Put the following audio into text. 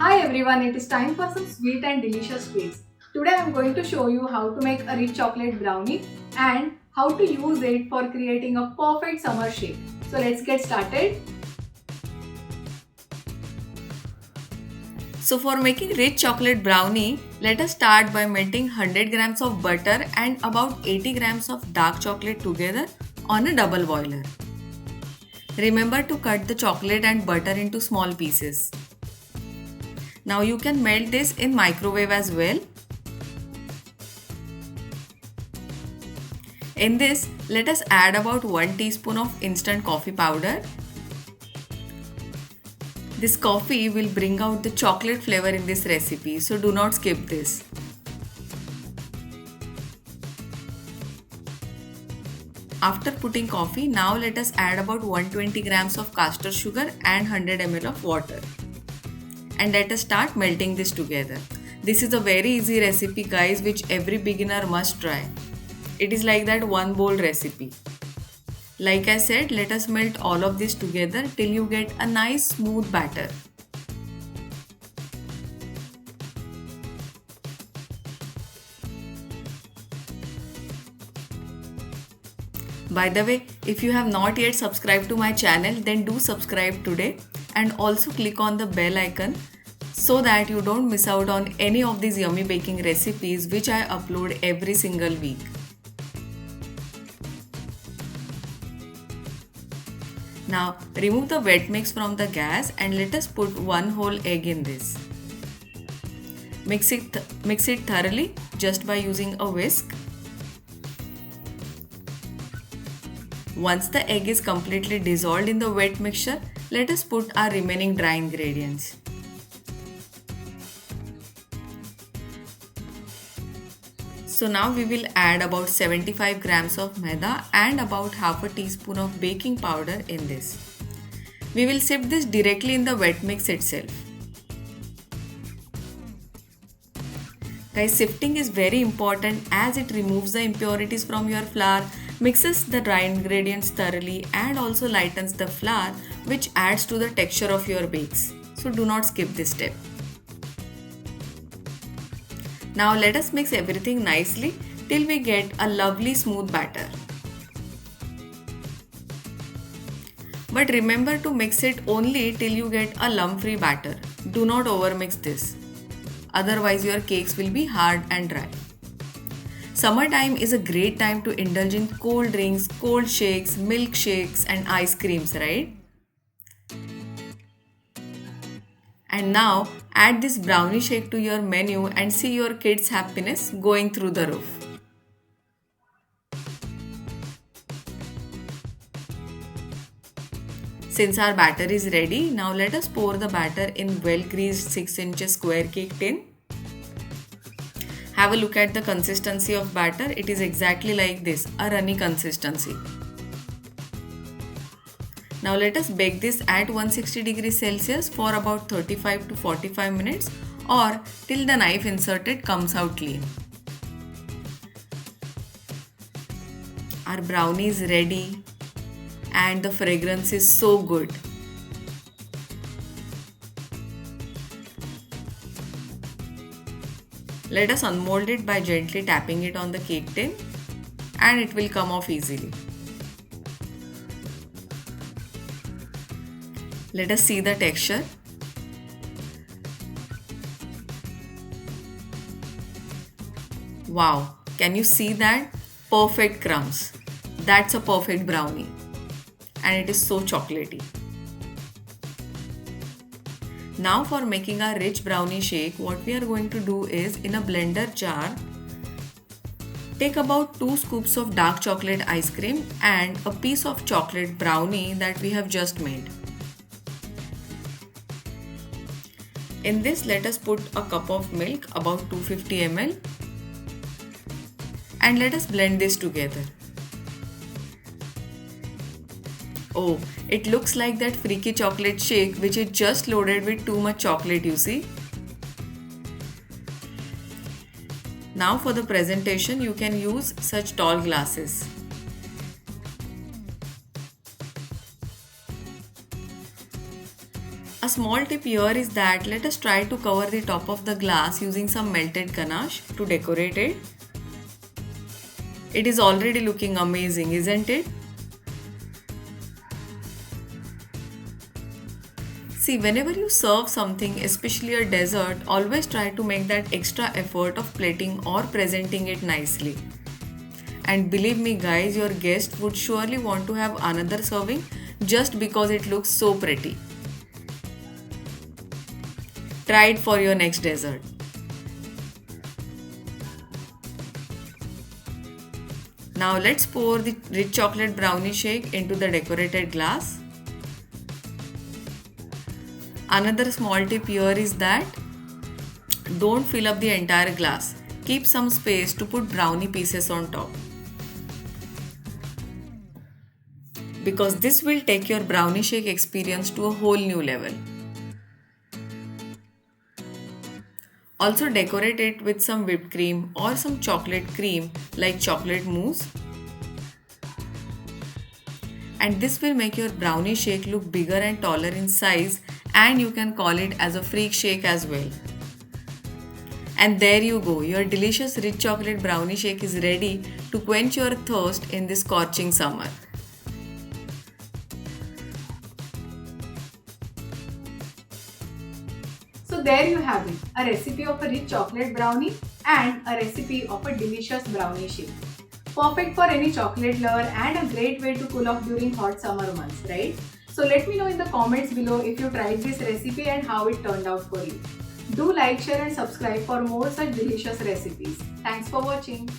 Hi everyone, it is time for some sweet and delicious sweets. Today I am going to show you how to make a rich chocolate brownie and how to use it for creating a perfect summer shake. So let's get started. So for making rich chocolate brownie, let us start by melting 100 grams of butter and about 80 grams of dark chocolate together on a double boiler. Remember to cut the chocolate and butter into small pieces. Now you can melt this in microwave as well. In this, let us add about 1 teaspoon of instant coffee powder. This coffee will bring out the chocolate flavor in this recipe, so do not skip this. After putting coffee, now let us add about 120 grams of caster sugar and 100 ml of water. And let us start melting this together. This is a very easy recipe guys, which every beginner must try. It is like that one bowl recipe. Like I said, let us melt all of this together till you get a nice smooth batter. By the way, if you have not yet subscribed to my channel, then do subscribe today and also click on the bell icon so that you don't miss out on any of these yummy baking recipes which I upload every single week. Now remove the wet mix from the gas and let us put one whole egg in this. Mix it thoroughly just by using a whisk. Once the egg is completely dissolved in the wet mixture, let us put our remaining dry ingredients. So now we will add about 75 grams of maida and about half a teaspoon of baking powder in this. We will sift this directly in the wet mix itself. Guys, sifting is very important as it removes the impurities from your flour, mixes the dry ingredients thoroughly and also lightens the flour, which adds to the texture of your bakes. So do not skip this step. Now let us mix everything nicely till we get a lovely smooth batter. But remember to mix it only till you get a lump-free batter. Do not overmix this. Otherwise your cakes will be hard and dry. Summertime is a great time to indulge in cold drinks, cold shakes, milkshakes and ice creams, right? And now add this brownie shake to your menu and see your kids' happiness going through the roof. Since our batter is ready, now let us pour the batter in well-greased 6 inches square cake tin. Have a look at the consistency of batter. It is exactly like this, a runny consistency. Now let us bake this at 160 degrees Celsius for about 35 to 45 minutes or till the knife inserted comes out clean. Our brownie is ready and the fragrance is so good. Let us unmold it by gently tapping it on the cake tin and it will come off easily. Let us see the texture. Wow, can you see that? Perfect crumbs. That's a perfect brownie. And it is so chocolatey. Now for making our rich brownie shake, what we are going to do is in a blender jar, take about 2 scoops of dark chocolate ice cream and a piece of chocolate brownie that we have just made. In this, let us put a cup of milk, about 250 ml, and let us blend this together. Oh, it looks like that freaky chocolate shake which is just loaded with too much chocolate, you see. Now for the presentation, you can use such tall glasses. A small tip here is that let us try to cover the top of the glass using some melted ganache to decorate it. It is already looking amazing, isn't it? See, whenever you serve something, especially a dessert, always try to make that extra effort of plating or presenting it nicely. And believe me guys, your guest would surely want to have another serving just because it looks so pretty. Try it for your next dessert. Now let's pour the rich chocolate brownie shake into the decorated glass. Another small tip here is that don't fill up the entire glass. Keep some space to put brownie pieces on top, because this will take your brownie shake experience to a whole new level. Also decorate it with some whipped cream or some chocolate cream like chocolate mousse. And this will make your brownie shake look bigger and taller in size, and you can call it as a freak shake as well. And there you go, your delicious rich chocolate brownie shake is ready to quench your thirst in this scorching summer. So there you have it, a recipe of a rich chocolate brownie and a recipe of a delicious brownie shake. Perfect for any chocolate lover and a great way to cool off during hot summer months, right? So let me know in the comments below if you tried this recipe and how it turned out for you. Do like, share and subscribe for more such delicious recipes. Thanks for watching.